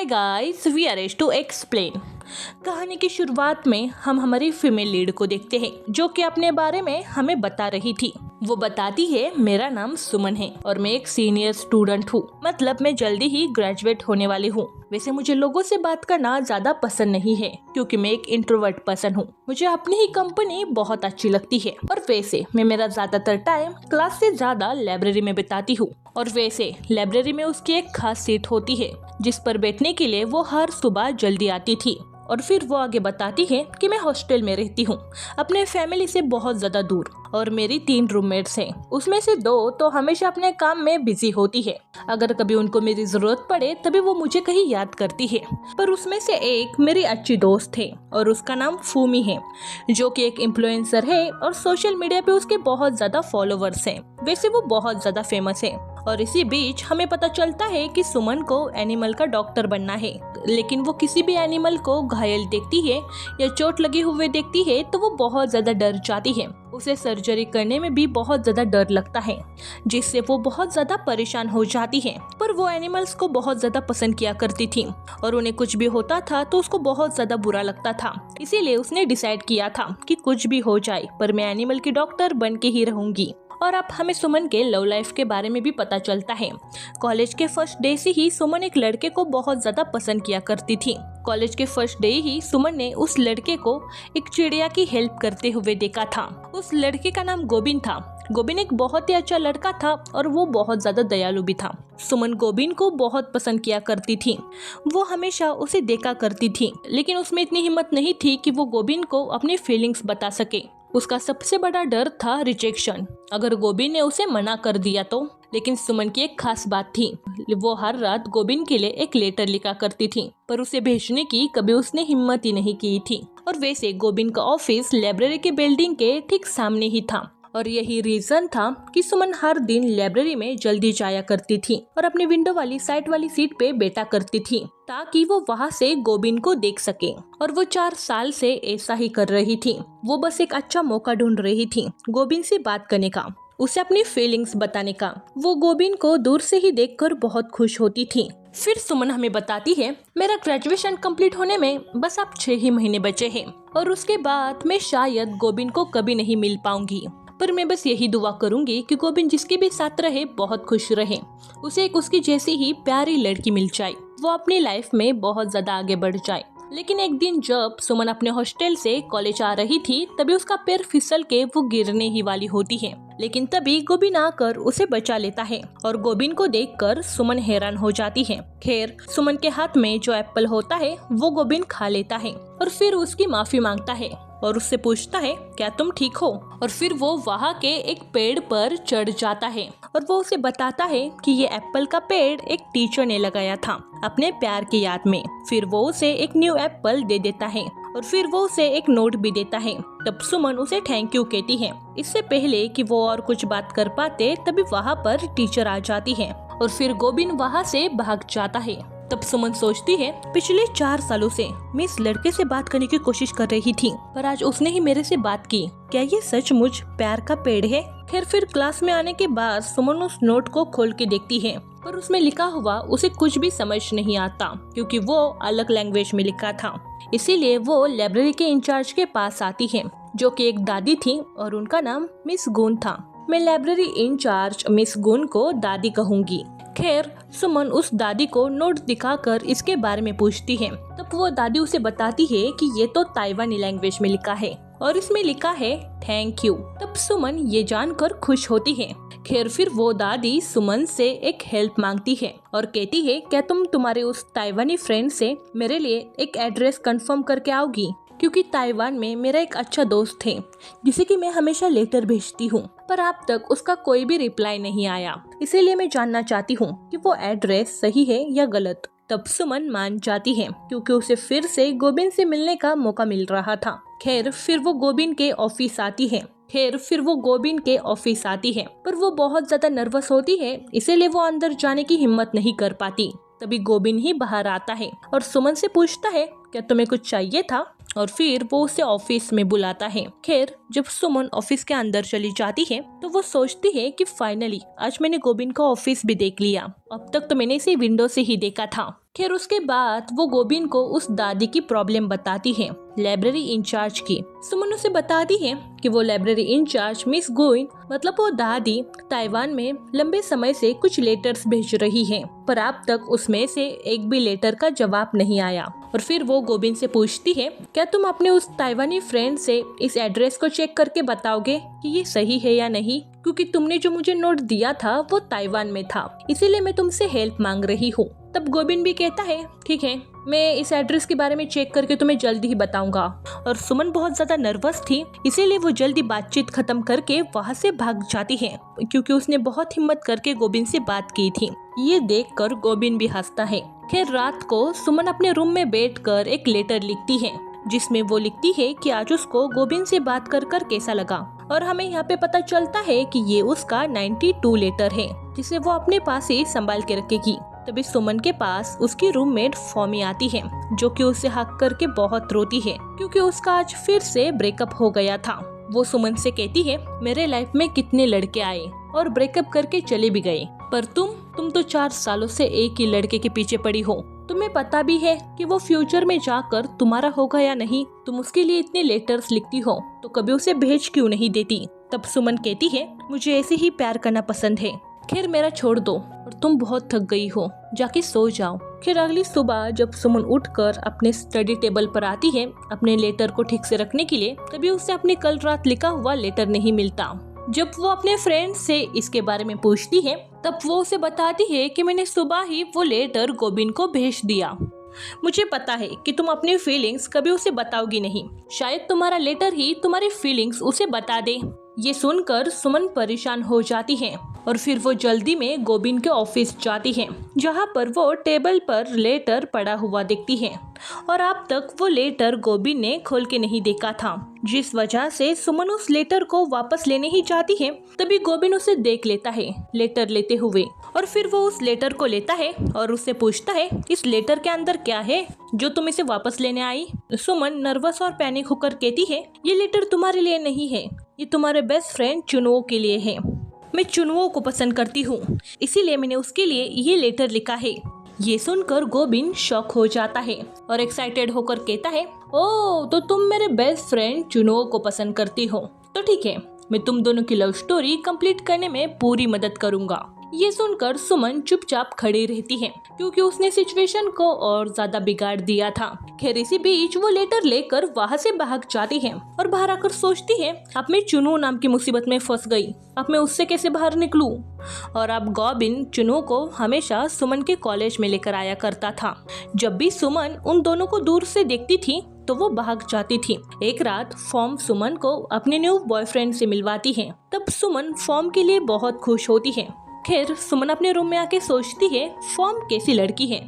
Hi guys, we are as to explain. कहानी की शुरुआत में हम हमारी फीमेल लीड को देखते हैं जो कि अपने बारे में हमें बता रही थी। वो बताती है, मेरा नाम सुमन है और मैं एक सीनियर स्टूडेंट हूँ, मतलब मैं जल्दी ही ग्रेजुएट होने वाली हूँ। वैसे मुझे लोगों से बात करना ज्यादा पसंद नहीं है क्योंकि मैं एक इंट्रोवर्ट पर्सन हूँ। मुझे अपनी ही कंपनी बहुत अच्छी लगती है और वैसे मैं मेरा ज्यादातर टाइम क्लास से ज्यादा लाइब्रेरी में बिताती हूँ। और वैसे लाइब्रेरी में उसकी एक खास सीट होती है जिस पर बैठने के लिए वो हर सुबह जल्दी आती थी। और फिर वो आगे बताती है कि मैं हॉस्टल में रहती हूँ, अपने फैमिली से बहुत ज्यादा दूर, और मेरी 3 रूममेट्स हैं। उसमें से 2 तो हमेशा अपने काम में बिजी होती है। अगर कभी उनको मेरी जरूरत पड़े तभी वो मुझे कहीं याद करती है। पर उसमें से एक मेरी अच्छी दोस्त है और उसका नाम फूमी है, जो कि एक इन्फ्लुएंसर है और सोशल मीडिया पे उसके बहुत ज्यादा फॉलोवर्स हैं। वैसे वो बहुत ज्यादा फेमस है। और इसी बीच हमें पता चलता है कि सुमन को एनिमल का डॉक्टर बनना है, लेकिन वो किसी भी एनिमल को घायल देखती है या चोट लगे हुए देखती है तो वो बहुत ज्यादा डर जाती है। उसे सर्जरी करने में भी बहुत ज्यादा डर लगता है, जिससे वो बहुत ज्यादा परेशान हो जाती है। पर वो एनिमल्स को बहुत ज्यादा पसंद किया करती थी और उन्हें कुछ भी होता था तो उसको बहुत ज्यादा बुरा लगता था। इसीलिए उसने डिसाइड किया था कि कुछ भी हो जाए पर मैं एनिमल की डॉक्टर बन के ही रहूंगी। और अब हमें सुमन के लव लाइफ के बारे में भी पता चलता है। कॉलेज के फर्स्ट डे से ही सुमन एक लड़के को बहुत ज्यादा पसंद किया करती थी। कॉलेज के फर्स्ट डे ही सुमन ने उस लड़के को एक चिड़िया की हेल्प करते हुए देखा था। उस लड़के का नाम गोबिन था। गोबिन एक बहुत ही अच्छा लड़का था और वो बहुत ज्यादा दयालु भी था। सुमन गोबिन को बहुत पसंद किया करती थी। वो हमेशा उसे देखा करती थी, लेकिन उसमें इतनी हिम्मत नहीं थी कि वो गोबिन को अपनी फीलिंग्स बता सके। उसका सबसे बड़ा डर था रिजेक्शन, अगर गोबिन ने उसे मना कर दिया तो। लेकिन सुमन की एक खास बात थी, वो हर रात गोबिन के लिए एक लेटर लिखा करती थी, पर उसे भेजने की कभी उसने हिम्मत ही नहीं की थी। और वैसे गोबिन का ऑफिस लाइब्रेरी के बिल्डिंग के ठीक सामने ही था और यही रीजन था कि सुमन हर दिन लाइब्रेरी में जल्दी जाया करती थी और अपनी विंडो वाली साइड वाली सीट पे बैठा करती थी ताकि वो वहाँ से गोबिन को देख सके। और वो 4 साल से ऐसा ही कर रही थी। वो बस एक अच्छा मौका ढूंढ रही थी गोबिन से बात करने का, उसे अपनी फीलिंग्स बताने का। वो गोबिन को दूर से ही देखकर बहुत खुश होती थी। फिर सुमन हमें बताती है, मेरा ग्रेजुएशन कंप्लीट होने में बस अब 6 ही महीने बचे हैं और उसके बाद मैं शायद गोबिन को कभी नहीं मिल पाऊंगी। पर मैं बस यही दुआ करूंगी कि गोबिन जिसके भी साथ रहे बहुत खुश रहे, उसे एक उसकी जैसी ही प्यारी लड़की मिल जाए, वो अपनी लाइफ में बहुत ज्यादा आगे बढ़ जाए। लेकिन एक दिन जब सुमन अपने हॉस्टल से कॉलेज आ रही थी तभी उसका पैर फिसल के वो गिरने ही वाली होती है। लेकिन तभी गोबिन आकर उसे बचा लेता है और गोबिन को देखकर सुमन हैरान हो जाती है। खैर, सुमन के हाथ में जो एप्पल होता है वो गोबिन खा लेता है और फिर उसकी माफी मांगता है और उससे पूछता है, क्या तुम ठीक हो? और फिर वो वहाँ के एक पेड़ पर चढ़ जाता है और वो उसे बताता है कि ये एप्पल का पेड़ एक टीचर ने लगाया था अपने प्यार की याद में। फिर वो उसे एक न्यू एप्पल दे देता है और फिर वो उसे एक नोट भी देता है। तब सुमन उसे थैंक यू कहती है। इससे पहले कि वो और कुछ बात कर पाते तभी वहाँ पर टीचर आ जाती है और फिर गोबिन वहाँ से भाग जाता है। तब सुमन सोचती है, पिछले 4 सालों से मैं इस लड़के से बात करने की कोशिश कर रही थी पर आज उसने ही मेरे से बात की। क्या ये सचमुच प्यार का पेड़ है? खैर, फिर क्लास में आने के बाद सुमन उस नोट को खोल के देखती है पर उसमें लिखा हुआ उसे कुछ भी समझ नहीं आता क्योंकि वो अलग लैंग्वेज में लिखा था। इसीलिए वो लाइब्रेरी के इंचार्ज के पास आती है जो कि एक दादी थी और उनका नाम मिस गुन था। मैं लाइब्रेरी इंचार्ज मिस गुन को दादी कहूंगी। खैर, सुमन उस दादी को नोट दिखाकर इसके बारे में पूछती है। तब वो दादी उसे बताती है कि ये तो ताइवानी लैंग्वेज में लिखा है और इसमें लिखा है थैंक यू। तब सुमन ये जानकर खुश होती है। खैर, फिर वो दादी सुमन से एक हेल्प मांगती है और कहती है, क्या तुम तुम्हारे उस ताइवानी फ्रेंड से मेरे लिए एक एड्रेस कंफर्म करके आओगी? क्योंकि ताइवान में मेरा एक अच्छा दोस्त है जिसे कि मैं हमेशा लेटर भेजती हूँ पर अब तक उसका कोई भी रिप्लाई नहीं आया, इसीलिए मैं जानना चाहती हूँ कि वो एड्रेस सही है या गलत। तब सुमन मान जाती है क्योंकि उसे फिर से गोबिन से मिलने का मौका मिल रहा था। खैर, फिर वो गोबिन के ऑफिस आती है पर वो बहुत ज्यादा नर्वस होती है, इसीलिए वो अंदर जाने की हिम्मत नहीं कर पाती। तभी गोबिन ही बाहर आता है और सुमन से पूछता है, क्या तुम्हें कुछ चाहिए था? और फिर वो उसे ऑफिस में बुलाता है। खैर, जब सुमन ऑफिस के अंदर चली जाती है तो वो सोचती है कि फाइनली आज मैंने गोबिन का ऑफिस भी देख लिया। अब तक तो मैंने इसे विंडो से ही देखा था खैर उसके बाद वो गोबिन को उस दादी की प्रॉब्लम बताती है, लाइब्रेरी इंचार्ज की। सुमन उसे बताती है कि वो लाइब्रेरी इंचार्ज मिस गोइन मतलब वो दादी ताइवान में लंबे समय से कुछ लेटर्स भेज रही है, पर अब तक उसमें से एक भी लेटर का जवाब नहीं आया। और फिर वो गोबिन से पूछती है, क्या तुम अपने उस ताइवानी फ्रेंड से इस एड्रेस को चेक करके बताओगे कि ये सही है या नहीं, क्योंकि तुमने जो मुझे नोट दिया था वो ताइवान में था, इसीलिए मैं तुमसे हेल्प मांग रही हूँ। तब गोबिन भी कहता है, ठीक है, मैं इस एड्रेस के बारे में चेक करके तुम्हें जल्दी ही बताऊंगा। और सुमन बहुत ज्यादा नर्वस थी, इसीलिए वो जल्दी बातचीत खत्म करके वहाँ से भाग जाती है, क्योंकि उसने बहुत हिम्मत करके गोबिन से बात की थी। ये देखकर गोबिन भी हंसता है। खैर रात को सुमन अपने रूम में बैठकर एक लेटर लिखती है, जिसमें वो लिखती है कि आज उसको गोबिन से बात कर कर कैसा लगा। और हमें यहाँ पे पता चलता है कि ये उसका 92 लेटर है, जिसे वो अपने पास ही संभाल के रखेगी। तभी सुमन के पास उसकी रूममेट फॉमी आती है, जो कि उसे हक करके बहुत रोती है, क्योंकि उसका आज फिर से ब्रेकअप हो गया था। वो सुमन से कहती है, मेरे लाइफ में कितने लड़के आए और ब्रेकअप करके चले भी गए, पर तुम तो 4 सालों से एक ही लड़के के पीछे पड़ी हो। तुम्हें पता भी है कि वो फ्यूचर में जाकर तुम्हारा होगा या नहीं। तुम उसके लिए इतने लेटर्स लिखती हो तो कभी उसे भेज क्यों नहीं देती। तब सुमन कहती है, मुझे ऐसे ही प्यार करना पसंद है। खैर मेरा छोड़ दो और तुम बहुत थक गई हो, जाके सो जाओ। खैर अगली सुबह जब सुमन उठकर अपने स्टडी टेबल पर आती है अपने लेटर को ठीक से रखने के लिए, तभी उसे अपने कल रात लिखा हुआ लेटर नहीं मिलता। जब वो अपने फ्रेंड से इसके बारे में पूछती है, तब वो उसे बताती है कि मैंने सुबह ही वो लेटर गोबिन को भेज दिया। मुझे पता है कि तुम अपनी फीलिंग्स कभी उसे बताओगी नहीं, शायद तुम्हारा लेटर ही तुम्हारी फीलिंग्स उसे बता दे। ये सुनकर सुमन परेशान हो जाती है और फिर वो जल्दी में गोबिन के ऑफिस जाती है, जहाँ पर वो टेबल पर लेटर पड़ा हुआ देखती है और अब तक वो लेटर गोबिन ने खोल के नहीं देखा था, जिस वजह से सुमन उस लेटर को वापस लेने ही चाहती है। तभी गोबिन उसे देख लेता है लेटर लेते हुए और फिर वो उस लेटर को लेता है और उससे पूछता है, इस लेटर के अंदर क्या है जो तुम इसे वापस लेने आई। सुमन नर्वस और पैनिक होकर कहती है, ये लेटर तुम्हारे लिए नहीं है, ये तुम्हारे बेस्ट फ्रेंड चुनुओ के लिए है। मैं चुनुओ को पसंद करती हूँ, इसीलिए मैंने उसके लिए ये लेटर लिखा है। ये सुनकर गोबिन शॉक हो जाता है और एक्साइटेड होकर कहता है, ओह तो तुम मेरे बेस्ट फ्रेंड चुनुओ को पसंद करती हो, तो ठीक है, मैं तुम दोनों की लव स्टोरी कंप्लीट करने में पूरी मदद करूंगा। ये सुनकर सुमन चुपचाप खड़ी रहती है, क्योंकि उसने सिचुएशन को और ज्यादा बिगाड़ दिया था। खैर इसी बीच वो लेटर लेकर वहाँ से भाग जाती है और बाहर आकर सोचती है, अब मैं चुनू नाम की मुसीबत में फंस गई, अब मैं उससे कैसे बाहर निकलूं। और अब गोबिन चुनू को हमेशा सुमन के कॉलेज में लेकर आया करता था। जब भी सुमन उन दोनों को दूर से देखती थी तो वो भाग जाती थी। एक रात फॉर्म सुमन को अपने न्यू बॉयफ्रेंड से मिलवाती है। तब सुमन फॉर्म के लिए बहुत खुश होती है। खैर सुमन अपने रूम में आके सोचती है, फॉर्म कैसी लड़की है,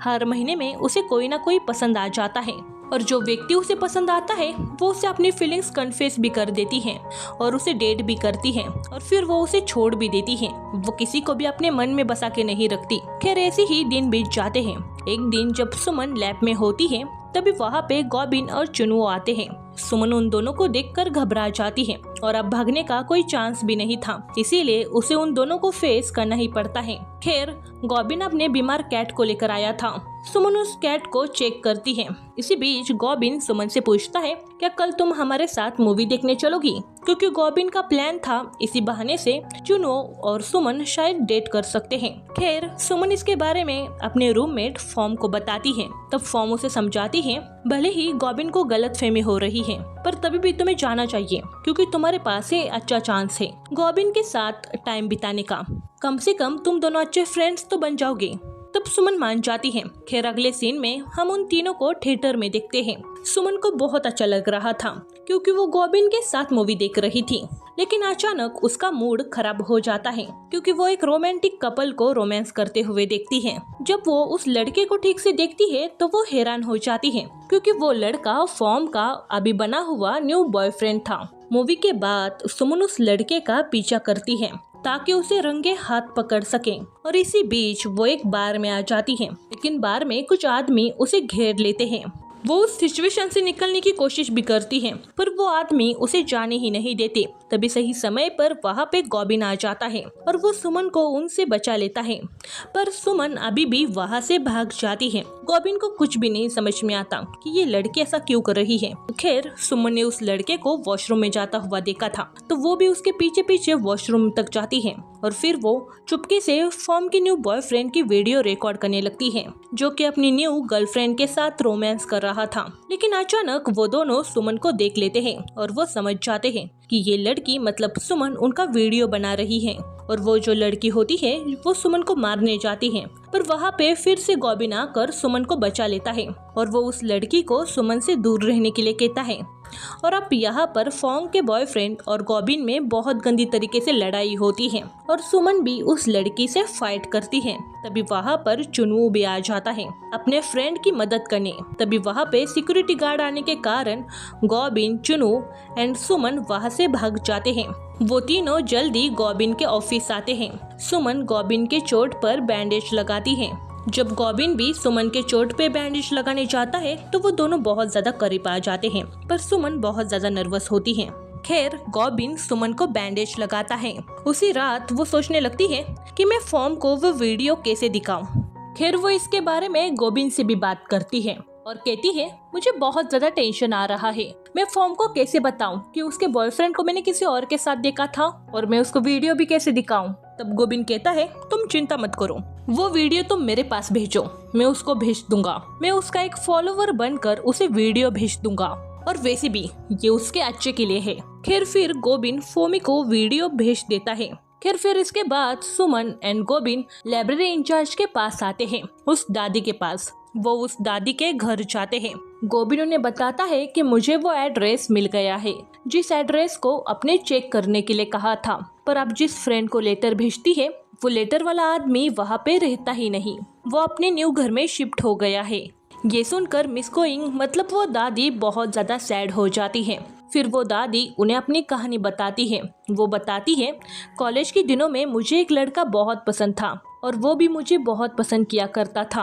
हर महीने में उसे कोई ना कोई पसंद आ जाता है और जो व्यक्ति उसे पसंद आता है वो उसे अपनी फीलिंग्स कन्फेस भी कर देती है और उसे डेट भी करती है और फिर वो उसे छोड़ भी देती है। वो किसी को भी अपने मन में बसा के नहीं रखती। खैर ऐसे ही दिन बीत जाते हैं। एक दिन जब सुमन लैब में होती है तभी वहाँ पे गोबिन और चुनुओ आते हैं। सुमन उन दोनों को देखकर घबरा जाती है और अब भागने का कोई चांस भी नहीं था, इसीलिए उसे उन दोनों को फेस करना ही पड़ता है। खैर गोबिन अपने बीमार कैट को लेकर आया था। सुमन उस कैट को चेक करती है। इसी बीच गोबिन सुमन से पूछता है, क्या कल तुम हमारे साथ मूवी देखने चलोगी, क्योंकि गोबिन का प्लान था इसी बहाने से चुनुओ और सुमन शायद डेट कर सकते हैं। खैर सुमन इसके बारे में अपने रूममेट फॉर्म को बताती है। तब फॉर्म उसे समझाती है, भले ही गोबिन को गलतफहमी हो रही है, पर तभी भी तुम्हें जाना चाहिए क्योंकि तुम्हारे पास है अच्छा चांस है गोबिन के साथ टाइम बिताने का। कम से कम तुम दोनों अच्छे फ्रेंड्स तो बन जाओगे। तब सुमन मान जाती है। खैर अगले सीन में हम उन तीनों को थिएटर में देखते हैं। सुमन को बहुत अच्छा लग रहा था क्योंकि वो गोबिन के साथ मूवी देख रही थी, लेकिन अचानक उसका मूड खराब हो जाता है क्योंकि वो एक रोमांटिक कपल को रोमांस करते हुए देखती है। जब वो उस लड़के को ठीक से देखती है तो वो हैरान हो जाती है क्योंकि वो लड़का फॉर्म का अभी बना हुआ न्यू बॉयफ्रेंड था। मूवी के बाद सुमन उस लड़के का पीछा करती है ताकि उसे रंगे हाथ पकड़ सके और इसी बीच वो एक बार में आ जाती है, लेकिन बार में कुछ आदमी उसे घेर लेते हैं। वो उस सिचुएशन से निकलने की कोशिश भी करती है, पर वो आदमी उसे जाने ही नहीं देते। तभी सही समय पर वहाँ पे गॉबिन आ जाता है और वो सुमन को उनसे बचा लेता है, पर सुमन अभी भी वहाँ से भाग जाती है। गॉबिन को कुछ भी नहीं समझ में आता कि ये लड़की ऐसा क्यों कर रही है। खैर, सुमन ने उस लड़के को वॉशरूम में जाता हुआ देखा था, तो वो भी उसके पीछे पीछे वॉशरूम तक जाती है और फिर वो चुपके से फॉर्म की न्यू बॉयफ्रेंड की वीडियो रिकॉर्ड करने लगती है, जो कि अपनी न्यू गर्लफ्रेंड के साथ रोमांस कर रहा था। लेकिन अचानक वो दोनों सुमन को देख लेते हैं और वो समझ जाते हैं कि ये लड़की मतलब सुमन उनका वीडियो बना रही है और वो जो लड़की होती है वो सुमन को मारने जाती है। पर वहाँ पे फिर से गॉबिन आकर सुमन को बचा लेता है और वो उस लड़की को सुमन से दूर रहने के लिए कहता है। और अब यहाँ पर फॉन्ग के बॉयफ्रेंड और गॉबिन में बहुत गंदी तरीके से लड़ाई होती है और सुमन भी उस लड़की से फाइट करती है। तभी वहाँ पर चुनू भी आ जाता है अपने फ्रेंड की मदद करने। तभी वहाँ पे सिक्योरिटी गार्ड आने के कारण गॉबिन, चुनू एंड सुमन वहाँ से भाग जाते हैं। वो तीनों जल्दी गॉबिन के ऑफिस आते हैं। सुमन गॉबिन के चोट पर बैंडेज लगाती है। जब गॉबिन भी सुमन के चोट पे बैंडेज लगाने जाता है तो वो दोनों बहुत ज्यादा करीब आ जाते हैं, पर सुमन बहुत ज्यादा नर्वस होती है। खैर, गॉबिन सुमन को बैंडेज लगाता है। उसी रात वो सोचने लगती है कि मैं फॉर्म को वो वीडियो कैसे दिखाऊं। खैर, वो इसके बारे में गॉबिन से भी बात करती है और कहती है मुझे बहुत ज्यादा टेंशन आ रहा है, मैं फॉर्म को कैसे बताऊं कि उसके बॉयफ्रेंड को मैंने किसी और के साथ देखा था और मैं उसको वीडियो भी कैसे दिखाऊं। तब गॉबिन कहता है तुम चिंता मत करो, वो वीडियो तुम मेरे पास भेजो, मैं उसको भेज दूंगा। मैं उसका एक फॉलोवर बनकर उसे वीडियो भेज दूंगा और वैसे भी ये उसके अच्छे के लिए है। खैर, फिर गॉबिन फोमी को वीडियो भेज देता है। खैर, फिर इसके बाद सुमन एंड गॉबिन लाइब्रेरी इंचार्ज के पास आते हैं, उस दादी के पास। वो उस दादी के घर जाते हैं। गॉबिन उन्हें बताता है कि मुझे वो एड्रेस मिल गया है जिस एड्रेस को अपने चेक करने के लिए कहा था, पर अब जिस फ्रेंड को लेटर भेजती है वो लेटर वाला आदमी वहाँ पे रहता ही नहीं, वो अपने न्यू घर में शिफ्ट हो गया है। ये सुनकर मिस गोइंग मतलब वो दादी बहुत ज्यादा सैड हो जाती है। फिर वो दादी उन्हें अपनी कहानी बताती है। वो बताती है कॉलेज के दिनों में मुझे एक लड़का बहुत पसंद था और वो भी मुझे बहुत पसंद किया करता था,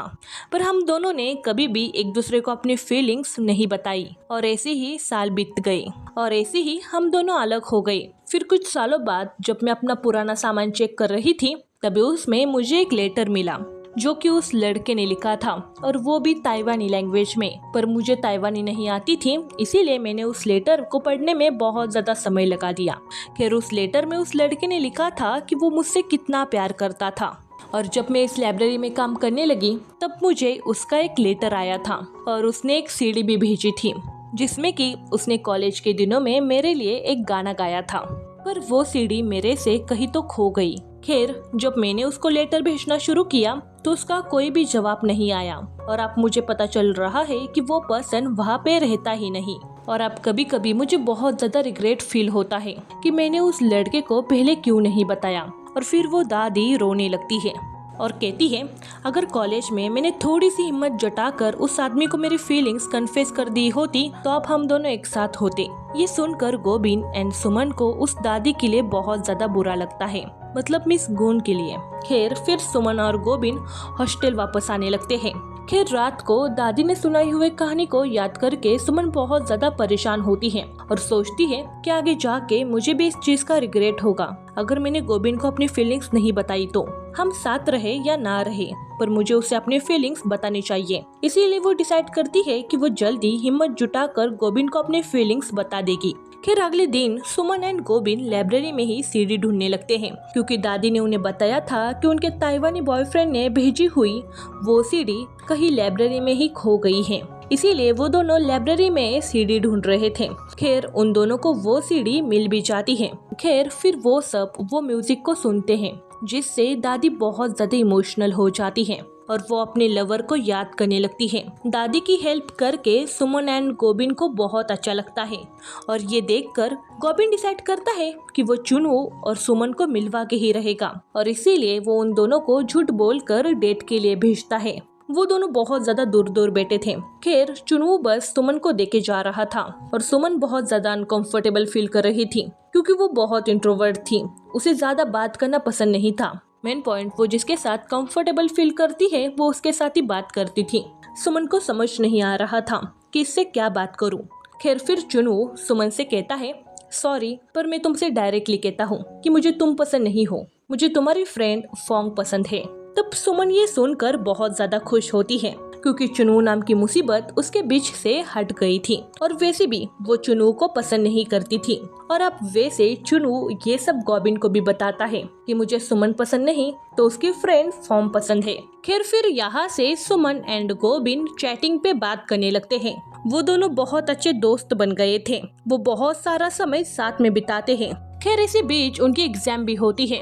पर हम दोनों ने कभी भी एक दूसरे को अपनी फीलिंग्स नहीं बताई और ऐसे ही साल बीत गए और ऐसे ही हम दोनों अलग हो गए। फिर कुछ सालों बाद जब मैं अपना पुराना सामान चेक कर रही थी तभी उसमें मुझे एक लेटर मिला जो कि उस लड़के ने लिखा था और वो भी ताइवानी लैंग्वेज में, पर मुझे ताइवानी नहीं आती थी, इसीलिए मैंने उस लेटर को पढ़ने में बहुत ज़्यादा समय लगा दिया। खैर, उस लेटर में उस लड़के ने लिखा था कि वो मुझसे कितना प्यार करता था और जब मैं इस लाइब्रेरी में काम करने लगी तब मुझे उसका एक लेटर आया था और उसने एक सीडी भी भेजी थी जिसमें कि उसने कॉलेज के दिनों में मेरे लिए एक गाना गाया था, पर वो सीडी मेरे से कहीं तो खो गई। खैर, जब मैंने उसको लेटर भेजना शुरू किया तो उसका कोई भी जवाब नहीं आया और अब मुझे पता चल रहा है कि वो पर्सन वहाँ पे रहता ही नहीं। और अब कभी कभी मुझे बहुत ज्यादा रिग्रेट फील होता है कि मैंने उस लड़के को पहले क्यों नहीं बताया। और फिर वो दादी रोने लगती है और कहती है अगर कॉलेज में मैंने थोड़ी सी हिम्मत जुटाकर उस आदमी को मेरी फीलिंग्स कन्फेस कर दी होती तो अब हम दोनों एक साथ होते। ये सुनकर गॉबिन एंड सुमन को उस दादी के लिए बहुत ज्यादा बुरा लगता है, मतलब मिस गून के लिए। खैर, फिर सुमन और गॉबिन हॉस्टल वापस आने लगते हैं। खैर, रात को दादी ने सुनाई हुई कहानी को याद करके सुमन बहुत ज्यादा परेशान होती है और सोचती है कि आगे जाके मुझे भी इस चीज का रिग्रेट होगा अगर मैंने गॉबिन को अपनी फीलिंग्स नहीं बताई तो। हम साथ रहे या ना रहे, पर मुझे उसे अपनी फीलिंग्स बतानी चाहिए। इसीलिए वो डिसाइड करती है कि वो जल्दी हिम्मत जुटाकर गॉबिन को अपनी फीलिंग्स बता देगी। खैर, अगले दिन सुमन एंड गॉबिन लाइब्रेरी में ही सीडी ढूंढने लगते हैं क्योंकि दादी ने उन्हें बताया था कि उनके ताइवानी बॉयफ्रेंड ने भेजी हुई वो सीडी कहीं लाइब्रेरी में ही खो गई है। इसीलिए वो दोनों लाइब्रेरी में सीडी ढूंढ रहे थे। खैर, उन दोनों को वो सीडी मिल भी जाती है। खैर, फिर वो सब वो म्यूजिक को सुनते हैं जिससे दादी बहुत ज्यादा इमोशनल हो जाती है और वो अपने लवर को याद करने लगती है। दादी की हेल्प करके सुमन एंड गॉबिन को बहुत अच्छा लगता है और ये देखकर गॉबिन डिसाइड करता है कि वो चुनू और सुमन को मिलवा के ही रहेगा और इसीलिए वो उन दोनों को झूठ बोलकर डेट के लिए भेजता है। वो दोनों बहुत ज्यादा दूर दूर बैठे थे। खैर, चुनू बस सुमन को देके जा रहा था और सुमन बहुत ज्यादा अनकंफर्टेबल फील कर रही थी क्योंकि वो बहुत इंट्रोवर्ट थी, उसे ज्यादा बात करना पसंद नहीं था। मेन पॉइंट, वो जिसके साथ कंफर्टेबल फील करती है वो उसके साथ ही बात करती थी। सुमन को समझ नहीं आ रहा था कि इससे क्या बात करूं। खैर फिर चुनू सुमन से कहता है, सॉरी पर मैं तुमसे डायरेक्टली कहता हूँ कि मुझे तुम पसंद नहीं हो, मुझे तुम्हारी फ्रेंड फॉन्ग पसंद है। तब सुमन ये सुनकर बहुत ज्यादा खुश होती है क्योंकि चुनू नाम की मुसीबत उसके बीच से हट गई थी और वैसे भी वो चुनू को पसंद नहीं करती थी। और अब वैसे चुनू ये सब गोबिन को भी बताता है कि मुझे सुमन पसंद नहीं तो उसकी फ्रेंड फॉर्म पसंद है। खैर फिर यहाँ से सुमन एंड गोबिन चैटिंग पे बात करने लगते हैं। वो दोनों बहुत अच्छे दोस्त बन गए थे, वो बहुत सारा समय साथ में बिताते हैं। खैर इसी बीच उनकी एग्जाम भी होती है,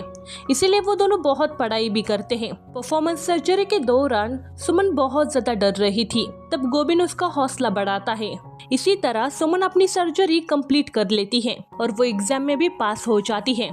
इसीलिए वो दोनों बहुत पढ़ाई भी करते हैं। परफॉर्मेंस सर्जरी के दौरान सुमन बहुत ज्यादा डर रही थी, तब गोबिन उसका हौसला बढ़ाता है। इसी तरह सुमन अपनी सर्जरी कंप्लीट कर लेती है और वो एग्जाम में भी पास हो जाती है।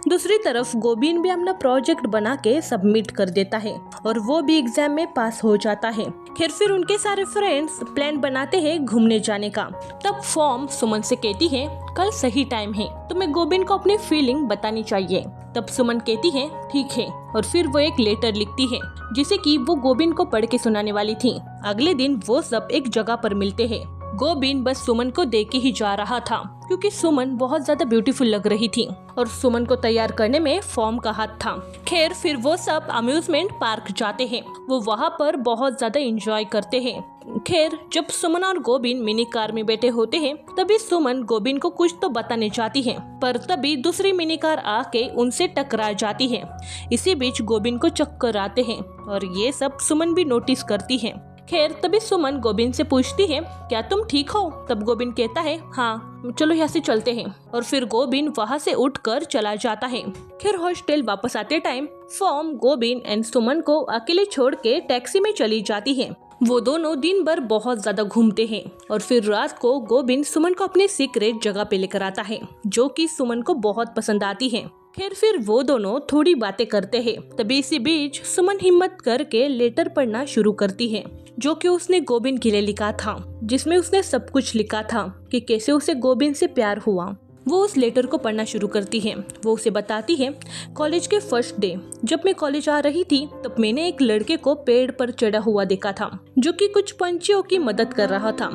दूसरी तरफ गोबिन भी अपना प्रोजेक्ट बना के सबमिट कर देता है और वो भी एग्जाम में पास हो जाता है। खैर फिर उनके सारे फ्रेंड्स प्लान बनाते हैं घूमने जाने का। तब फॉर्म सुमन से कहती है, कल सही टाइम है, तुम्हें गोबिन को अपनी फीलिंग बतानी चाहिए। तब सुमन कहती है, ठीक है, और फिर वो एक लेटर लिखती है जिसे कि वो गोबिन को पढ़ के सुनाने वाली थी। अगले दिन वो सब एक जगह पर मिलते हैं। गोबिन बस सुमन को देख के ही जा रहा था क्योंकि सुमन बहुत ज्यादा ब्यूटीफुल लग रही थी और सुमन को तैयार करने में फॉर्म का हाथ था। खैर फिर वो सब अम्यूजमेंट पार्क जाते हैं, वो वहाँ पर बहुत ज्यादा एंजॉय करते हैं। खैर जब सुमन और गोबिन मिनी कार में बैठे होते हैं तभी सुमन गोबिन को कुछ तो बताने चाहती है, पर तभी दूसरी मिनी कार आके उनसे टकरा जाती है। इसी बीच गोबिन को चक्कर आते हैं और ये सब सुमन भी नोटिस करती है। खैर तभी सुमन गोबिन से पूछती है, क्या तुम ठीक हो? तब गोबिन कहता है, हाँ चलो यहाँ से चलते हैं, और फिर गोबिन वहाँ से उठकर चला जाता है। खैर हॉस्टल वापस आते टाइम फॉर्म गोबिन एंड सुमन को अकेले छोड़ के टैक्सी में चली जाती है। वो दोनों दिन भर बहुत ज्यादा घूमते हैं और फिर रात को गोबिन सुमन को अपने सीक्रेट जगह पे लेकर आता है जो कि सुमन को बहुत पसंद आती है। खैर फिर वो दोनों थोड़ी बातें करते हैं। तभी इसी बीच सुमन हिम्मत करके लेटर पढ़ना शुरू करती है जो कि उसने गोबिन के लिए लिखा था, जिसमें उसने सब कुछ लिखा था कि कैसे उसे गोबिन से प्यार हुआ। वो उस लेटर को पढ़ना शुरू करती है। वो उसे बताती है, कॉलेज के फर्स्ट डे जब मैं कॉलेज आ रही थी तब मैंने एक लड़के को पेड़ पर चढ़ा हुआ देखा था जो कि कुछ पंछियों की मदद कर रहा था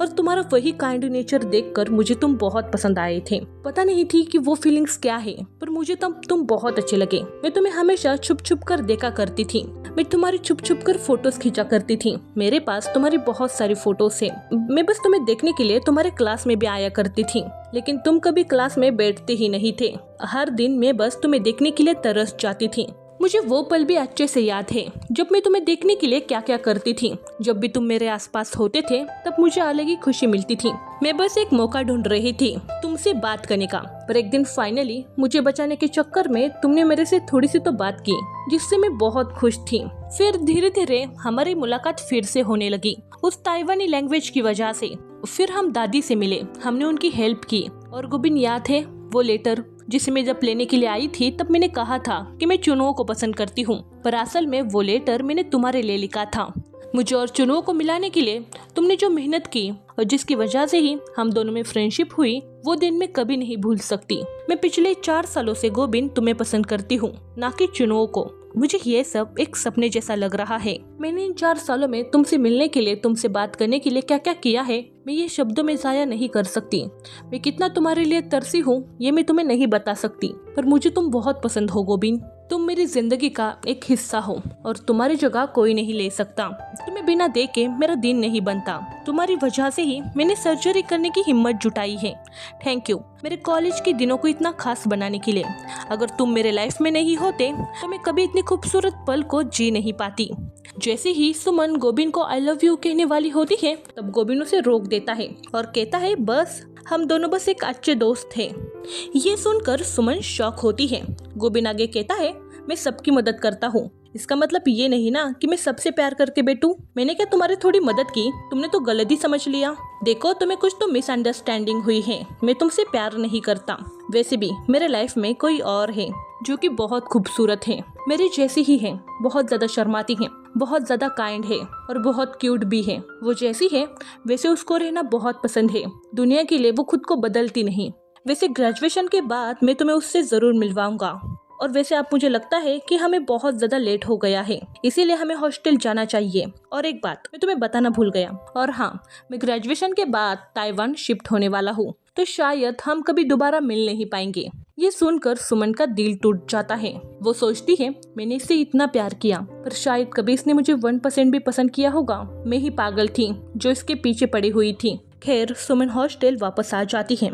और तुम्हारा वही काइंड नेचर देखकर मुझे तुम बहुत पसंद आए थे। पता नहीं थी कि वो फीलिंग्स क्या है, पर मुझे तब तुम बहुत अच्छे लगे। मैं तुम्हें हमेशा छुप छुप कर देखा करती थी, मैं तुम्हारी छुप छुप कर फोटोज खींचा करती थी। मेरे पास तुम्हारी बहुत सारी फोटोज है। मैं बस तुम्हें देखने के लिए तुम्हारे क्लास में भी आया करती थी, लेकिन तुम कभी क्लास में बैठते ही नहीं थे। हर दिन मैं बस तुम्हें देखने के लिए तरस जाती थी। मुझे वो पल भी अच्छे से याद है जब मैं तुम्हें देखने के लिए क्या क्या करती थी। जब भी तुम मेरे आसपास होते थे तब मुझे अलग ही खुशी मिलती थी। मैं बस एक मौका ढूंढ रही थी तुमसे बात करने का, पर एक दिन फाइनली मुझे बचाने के चक्कर में तुमने मेरे से थोड़ी सी तो बात की, जिससे मैं बहुत खुश थी। फिर धीरे धीरे हमारी मुलाकात फिर से होने लगी उस ताइवानी लैंग्वेज की वजह से। फिर हम दादी से मिले, हमने उनकी हेल्प की। और गोबिन याद है वो लेटर जिसे मैं जब लेने के लिए आई थी तब मैंने कहा था कि मैं चुनुओं को पसंद करती हूँ, पर असल में वो लेटर मैंने तुम्हारे लिए लिखा था। मुझे और चुनुओं को मिलाने के लिए तुमने जो मेहनत की और जिसकी वजह से ही हम दोनों में फ्रेंडशिप हुई, वो दिन मैं कभी नहीं भूल सकती। मैं पिछले 4 सालों से गोबिन तुम्हें पसंद करती हूँ, ना कि चुनुओं को। मुझे ये सब एक सपने जैसा लग रहा है। मैंने इन 4 सालों में तुमसे मिलने के लिए, तुमसे बात करने के लिए क्या क्या किया है, मैं ये शब्दों में जाया नहीं कर सकती। मैं कितना तुम्हारे लिए तरसी हूँ ये मैं तुम्हें नहीं बता सकती, पर मुझे तुम बहुत पसंद हो गोबिन। तुम मेरी जिंदगी का एक हिस्सा हो और तुम्हारी जगह कोई नहीं ले सकता। तुम्हें बिना देखे मेरा दिन नहीं बनता। तुम्हारी वजह से ही मैंने सर्जरी करने की हिम्मत जुटाई है। थैंक यू मेरे कॉलेज के दिनों को इतना खास बनाने के लिए। अगर तुम मेरे लाइफ में नहीं होते तो मैं कभी इतनी खूबसूरत पल को जी नहीं पाती। जैसे ही सुमन गोबिन को आई लव यू कहने वाली होती है तब गोबिन उसे रोक देता है और कहता है, बस हम दोनों बस एक अच्छे दोस्त थे। ये सुनकर सुमन शॉक होती है। गोबिन आगे कहता है, मैं सबकी मदद करता हूँ, इसका मतलब ये नहीं ना कि मैं सबसे प्यार करके बैठूं। मैंने क्या तुम्हारी थोड़ी मदद की, तुमने तो गलत ही समझ लिया। देखो तुम्हें कुछ तो मिसअंडरस्टैंडिंग हुई है, मैं तुमसे प्यार नहीं करता। वैसे भी मेरे लाइफ में कोई और है जो कि बहुत खूबसूरत है, मेरी जैसी ही है, बहुत ज्यादा शर्माती है, बहुत ज्यादा काइंड है और बहुत क्यूट भी है। वो जैसी है वैसे उसको रहना बहुत पसंद है। दुनिया के लिए वो खुद को बदलती नहीं। वैसे ग्रेजुएशन के बाद मैं तुम्हें उससे जरूर मिलवाऊंगा। और वैसे आप मुझे लगता है कि हमें बहुत ज्यादा लेट हो गया है, इसीलिए हमें हॉस्टल जाना चाहिए। और एक बात मैं तुम्हें बताना भूल गया, और हाँ, मैं ग्रेजुएशन के बाद ताइवान शिफ्ट होने वाला हूँ, तो शायद हम कभी दोबारा मिल नहीं पाएंगे। ये सुनकर सुमन का दिल टूट जाता है। वो सोचती है मैंने इससे इतना प्यार किया, पर शायद कभी इसने मुझे 1% भी पसंद किया होगा। मैं ही पागल थी जो इसके पीछे पड़ी हुई थी। खैर, सुमन हॉस्टल वापस आ जाती है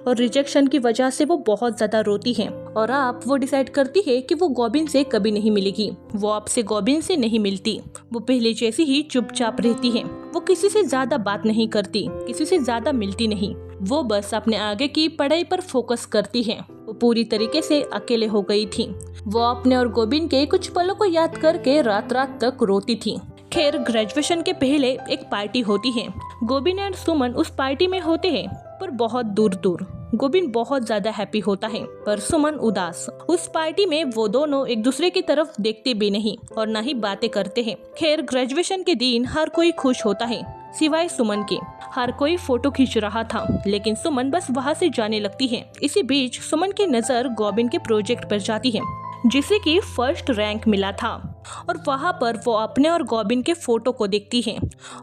और रिजेक्शन की वजह से वो बहुत ज्यादा रोती है। और अब वो डिसाइड करती है कि वो गोबिन से कभी नहीं मिलेगी। वो आपसे गोबिन से नहीं मिलती। वो पहले जैसी ही चुपचाप रहती है। वो किसी से ज्यादा बात नहीं करती, किसी से ज्यादा मिलती नहीं। वो बस अपने आगे की पढ़ाई पर फोकस करती है। वो पूरी तरीके से अकेले हो गई थी। वो अपने और गोबिन के कुछ पलों को याद करके रात रात तक रोती थी। खैर, ग्रेजुएशन के पहले एक पार्टी होती है। गोबिन एंड सुमन उस पार्टी में होते हैं, पर बहुत दूर दूर। गोबिन बहुत ज्यादा हैप्पी होता है, पर सुमन उदास। उस पार्टी में वो दोनों एक दूसरे की तरफ देखते भी नहीं और न ही बातें करते हैं। खैर, ग्रेजुएशन के दिन हर कोई खुश होता है सिवाय सुमन के। हर कोई फोटो खींच रहा था, लेकिन सुमन बस वहाँ से जाने लगती है। इसी बीच सुमन की नजर गोबिन के प्रोजेक्ट पर जाती है, जिसे की फर्स्ट रैंक मिला था। और वहाँ पर वो अपने और गोबिन के फोटो को देखती है,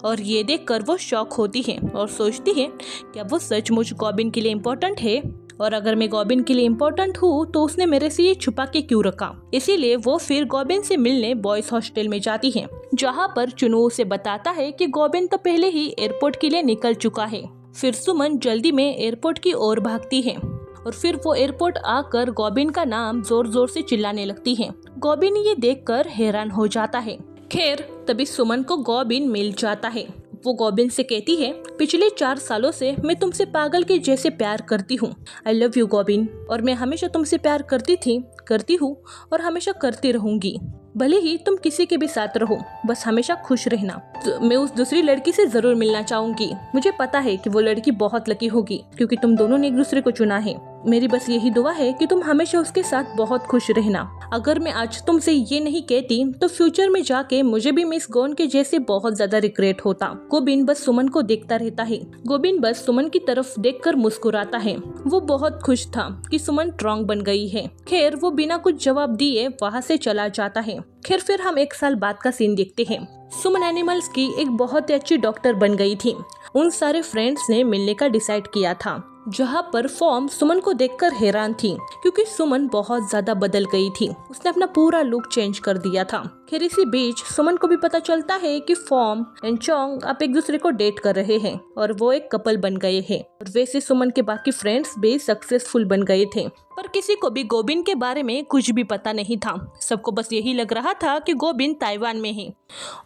और ये देखकर वो शॉक होती है और सोचती है क्या वो सचमुच गोबिन के लिए इम्पोर्टेंट है, और अगर मैं गोबिन के लिए इम्पोर्टेंट हूँ तो उसने मेरे से ये छुपा के क्यों रखा। इसीलिए वो फिर गोबिन से मिलने बॉयज हॉस्टल में जाती है, जहाँ पर चुनू उसे बताता है कि गोबिन तो पहले ही एयरपोर्ट के लिए निकल चुका है। फिर सुमन जल्दी में एयरपोर्ट की ओर भागती है, और फिर वो एयरपोर्ट आकर गोबिन का नाम जोर जोर से चिल्लाने लगती है। गोबिन ये देखकर हैरान हो जाता है। खैर, तभी सुमन को गोबिन मिल जाता है। वो गोबिन से कहती है पिछले 4 सालों से मैं तुमसे पागल के जैसे प्यार करती हूँ। आई लव यू गोबिन, और मैं हमेशा तुमसे प्यार करती हूँ और हमेशा करती रहूंगी। भले ही तुम किसी के भी साथ रहो, बस हमेशा खुश रहना। तो मैं उस दूसरी लड़की से जरूर मिलना चाहूंगी। मुझे पता है कि वो लड़की बहुत लकी होगी, क्योंकि तुम दोनों ने एक दूसरे को चुना है। मेरी बस यही दुआ है कि तुम हमेशा उसके साथ बहुत खुश रहना। अगर मैं आज तुमसे ये नहीं कहती तो फ्यूचर में जाके मुझे भी मिस गोन के जैसे बहुत ज्यादा रिग्रेट होता। गोबिन बस सुमन को देखता रहता है। गोबिन बस सुमन की तरफ देखकर मुस्कुराता है। वो बहुत खुश था कि सुमन स्ट्रॉन्ग बन गई है। खैर, वो बिना कुछ जवाब दिए वहाँ से चला जाता है। खैर, फिर हम 1 साल बाद का सीन देखते हैं। सुमन एनिमल्स की एक बहुत ही अच्छी डॉक्टर बन गई थी। उन सारे फ्रेंड्स ने मिलने का डिसाइड किया था, जहाँ पर फॉर्म सुमन को देखकर हैरान थी, क्योंकि सुमन बहुत ज्यादा बदल गई थी। उसने अपना पूरा लुक चेंज कर दिया था। खैर, इसी बीच सुमन को भी पता चलता है कि फॉर्म एंड चोंग अब एक दूसरे को डेट कर रहे हैं और वो एक कपल बन गए हैं। और वैसे सुमन के बाकी फ्रेंड्स भी सक्सेसफुल बन गए थे, पर किसी को भी गोबिन के बारे में कुछ भी पता नहीं था। सबको बस यही लग रहा था कि गोबिन ताइवान में है।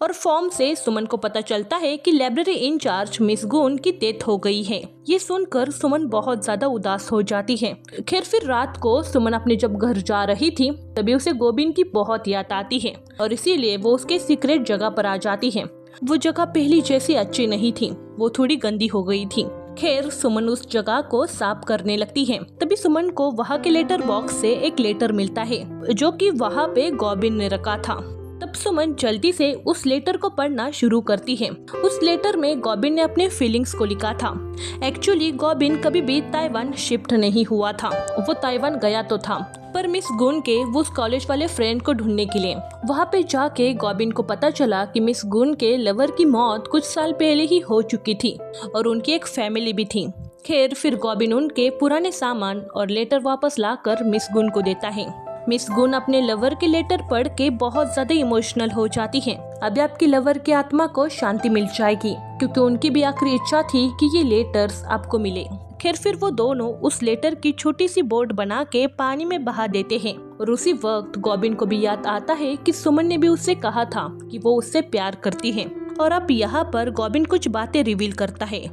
और फॉर्म से सुमन को पता चलता है कि लाइब्रेरी इंचार्ज मिस गुन की डेथ हो गई है। ये सुनकर सुमन बहुत ज्यादा उदास हो जाती है। खैर, फिर रात को सुमन अपने जब घर जा रही थी तभी उसे गोबिन की बहुत याद आती है, और इसीलिए वो उसके सीक्रेट जगह पर आ जाती है। वो जगह पहली जैसी अच्छी नहीं थी, वो थोड़ी गंदी हो गई थी। खैर, सुमन उस जगह को साफ करने लगती है। तभी सुमन को वहाँ के लेटर बॉक्स से एक लेटर मिलता है, जो कि वहाँ पे गोबिन ने रखा था। तब सुमन जल्दी से उस लेटर को पढ़ना शुरू करती है। उस लेटर में गोबिन ने अपने फीलिंग्स को लिखा था। एक्चुअली गोबिन कभी भी ताइवान शिफ्ट नहीं हुआ था। वो ताइवान गया तो था, पर मिस गुन के वो उस कॉलेज वाले फ्रेंड को ढूंढने के लिए। वहाँ पे जाके गोबिन को पता चला कि मिस गुन के लवर की मौत कुछ साल पहले ही हो चुकी थी और उनकी एक फैमिली भी थी। खैर, फिर गोबिन उनके पुराने सामान और लेटर वापस लाकर मिस गुन को देता है। मिस गुन अपने लवर के लेटर पढ़ के बहुत ज्यादा इमोशनल हो जाती है। अभी आपकी लवर की आत्मा को शांति मिल जाएगी, क्योंकि उनकी भी आखिरी इच्छा थी कि ये लेटर्स आपको मिले। खैर, फिर वो दोनों उस लेटर की छोटी सी बोट बना के पानी में बहा देते हैं। और उसी वक्त गोबिन को भी याद आता है कि सुमन ने भी उससे कहा था कि वो उससे प्यार करती है। और अब यहाँ पर गोबिन कुछ बातें रिवील करता है।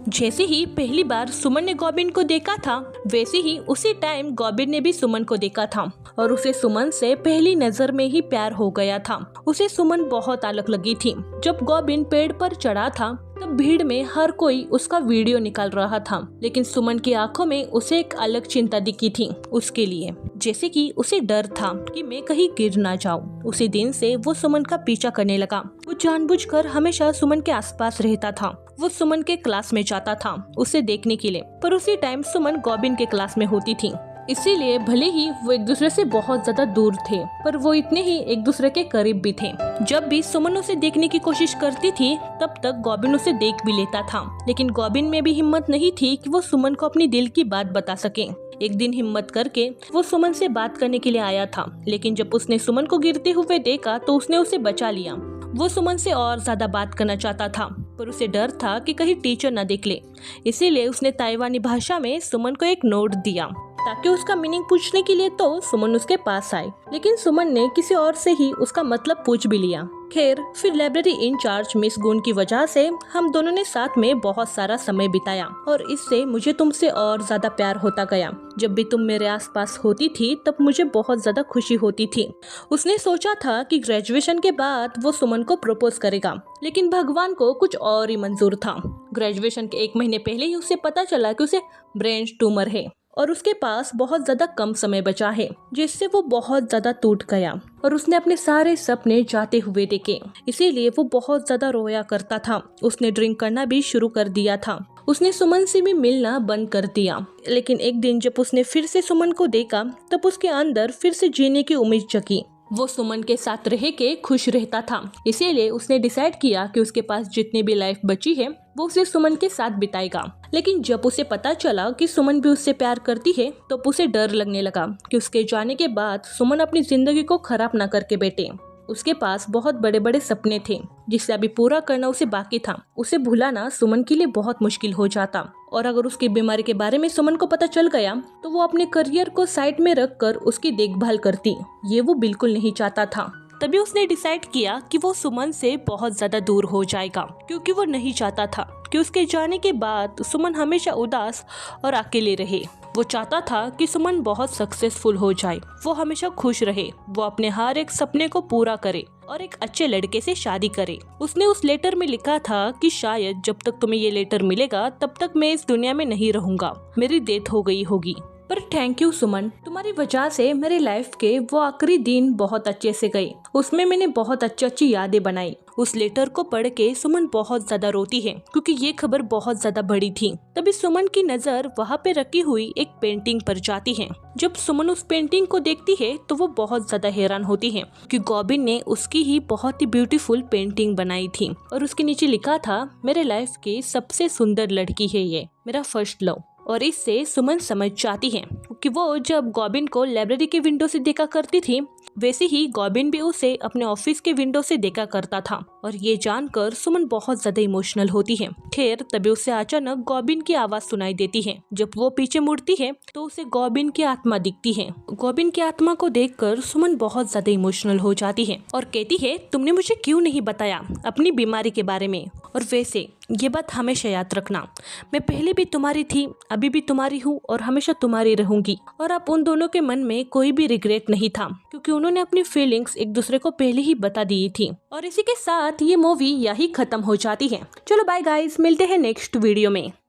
जैसे ही पहली बार सुमन ने गोबिन को देखा था, वैसे ही उसी टाइम गोबिन ने भी सुमन को देखा था, और उसे सुमन से पहली नजर में ही प्यार हो गया था। उसे सुमन बहुत अलग लगी थी। जब गोबिन पेड़ पर चढ़ा था तब भीड़ में हर कोई उसका वीडियो निकाल रहा था, लेकिन सुमन की आंखों में उसे एक अलग चिंता दिखी थी उसके लिए, जैसे कि उसे डर था कि मैं कहीं गिर ना जाऊं। उसी दिन से वो सुमन का पीछा करने लगा। वो जानबूझकर हमेशा सुमन के आसपास रहता था। वो सुमन के क्लास में जाता था उसे देखने के लिए, पर उसी टाइम सुमन गोबिन के क्लास में होती थी। इसीलिए भले ही वो एक दूसरे से बहुत ज्यादा दूर थे, पर वो इतने ही एक दूसरे के करीब भी थे। जब भी सुमन उसे देखने की कोशिश करती थी तब तक गॉबिन उसे देख भी लेता था, लेकिन गॉबिन में भी हिम्मत नहीं थी कि वो सुमन को अपनी दिल की बात बता सके। एक दिन हिम्मत करके वो सुमन से बात करने के लिए आया था, लेकिन जब उसने सुमन को गिरते हुए देखा तो उसने उसे बचा लिया। वो सुमन से और ज्यादा बात करना चाहता था, पर उसे डर था कि कहीं टीचर न देख ले। इसीलिए उसने ताइवानी भाषा में सुमन को एक नोट दिया ताकि उसका मीनिंग पूछने के लिए तो सुमन उसके पास आए, लेकिन सुमन ने किसी और से ही उसका मतलब पूछ भी लिया। खैर, फिर लाइब्रेरी इंचार्ज मिस गुन की वजह से हम दोनों ने साथ में बहुत सारा समय बिताया और इससे मुझे तुमसे और ज्यादा प्यार होता गया। जब भी तुम मेरे आसपास होती थी तब मुझे बहुत ज्यादा खुशी होती थी। उसने सोचा था कि ग्रेजुएशन के बाद वो सुमन को प्रपोज करेगा, लेकिन भगवान को कुछ और ही मंजूर था। ग्रेजुएशन के 1 महीने पहले ही उसे पता चला कि उसे ब्रेन ट्यूमर है और उसके पास बहुत ज्यादा कम समय बचा है, जिससे वो बहुत ज्यादा टूट गया और उसने अपने सारे सपने जाते हुए देखे। इसीलिए वो बहुत ज्यादा रोया करता था। उसने ड्रिंक करना भी शुरू कर दिया था। उसने सुमन से भी मिलना बंद कर दिया, लेकिन एक दिन जब उसने फिर से सुमन को देखा तब उसके अंदर फिर से जीने की उम्मीद जगी। वो सुमन के साथ रह के खुश रहता था, इसीलिए उसने डिसाइड किया कि उसके पास जितनी भी लाइफ बची है वो उसे सुमन के साथ बिताएगा। लेकिन जब उसे पता चला कि सुमन भी उससे प्यार करती है तो उसे डर लगने लगा कि उसके जाने के बाद सुमन अपनी जिंदगी को खराब ना करके बैठे। उसके पास बहुत बड़े बड़े सपने थे जिसे अभी पूरा करना उसे बाकी था। उसे भुलाना सुमन के लिए बहुत मुश्किल हो जाता, और अगर उसकी बीमारी के बारे में सुमन को पता चल गया तो वो अपने करियर को साइड में रखकर उसकी देखभाल करती। ये वो बिल्कुल नहीं चाहता था। तभी उसने डिसाइड किया कि वो सुमन से बहुत ज्यादा दूर हो जाएगा, क्योंकि वो नहीं चाहता था कि उसके जाने के बाद सुमन हमेशा उदास और अकेले रहे। वो चाहता था कि सुमन बहुत सक्सेसफुल हो जाए, वो हमेशा खुश रहे, वो अपने हर एक सपने को पूरा करे और एक अच्छे लड़के से शादी करे। उसने उस लेटर में लिखा था कि शायद जब तक तुम्हें ये लेटर मिलेगा तब तक मैं इस दुनिया में नहीं रहूंगा, मेरी डेथ हो गई होगी। पर थैंक यू सुमन, तुम्हारी वजह से मेरी लाइफ के वो आखिरी दिन बहुत अच्छे से गए। उसमें मैंने बहुत अच्छी यादें बनाई। उस लेटर को पढ़ के सुमन बहुत ज्यादा रोती है क्योंकि ये खबर बहुत ज्यादा बड़ी थी। तभी सुमन की नजर वहाँ पे रखी हुई एक पेंटिंग पर जाती है। जब सुमन उस पेंटिंग को देखती है तो वो बहुत ज्यादा हैरान होती है कि गॉबिन ने उसकी ही बहुत ही ब्यूटीफुल पेंटिंग बनाई थी और उसके नीचे लिखा था, मेरे लाइफ की सबसे सुंदर लड़की है ये, मेरा फर्स्ट लव। और इससे सुमन समझ जाती है कि वो जब गॉबिन को लाइब्रेरी के विंडो से देखा करती थी वैसे ही गॉबिन भी उसे अपने ऑफिस के विंडो से देखा करता था, और ये जानकर सुमन बहुत ज्यादा इमोशनल होती है। खैर, तभी उसे अचानक गॉबिन की आवाज सुनाई देती है। जब वो पीछे मुड़ती है तो उसे गॉबिन की आत्मा दिखती है। गॉबिन की आत्मा को देखकर सुमन बहुत ज्यादा इमोशनल हो जाती है और कहती है, तुमने मुझे क्यों नहीं बताया अपनी बीमारी के बारे में, और वैसे ये बात हमेशा याद रखना, मैं पहले भी तुम्हारी थी, अभी भी तुम्हारी हूँ और हमेशा तुम्हारी रहूंगी। और अब उन दोनों के मन में कोई भी रिग्रेट नहीं था क्योंकि उन्होंने अपनी फीलिंग्स एक दूसरे को पहले ही बता दी थी। और इसी के साथ ये मूवी यही खत्म हो जाती है। चलो बाय गाइस, मिलते हैं नेक्स्ट वीडियो में।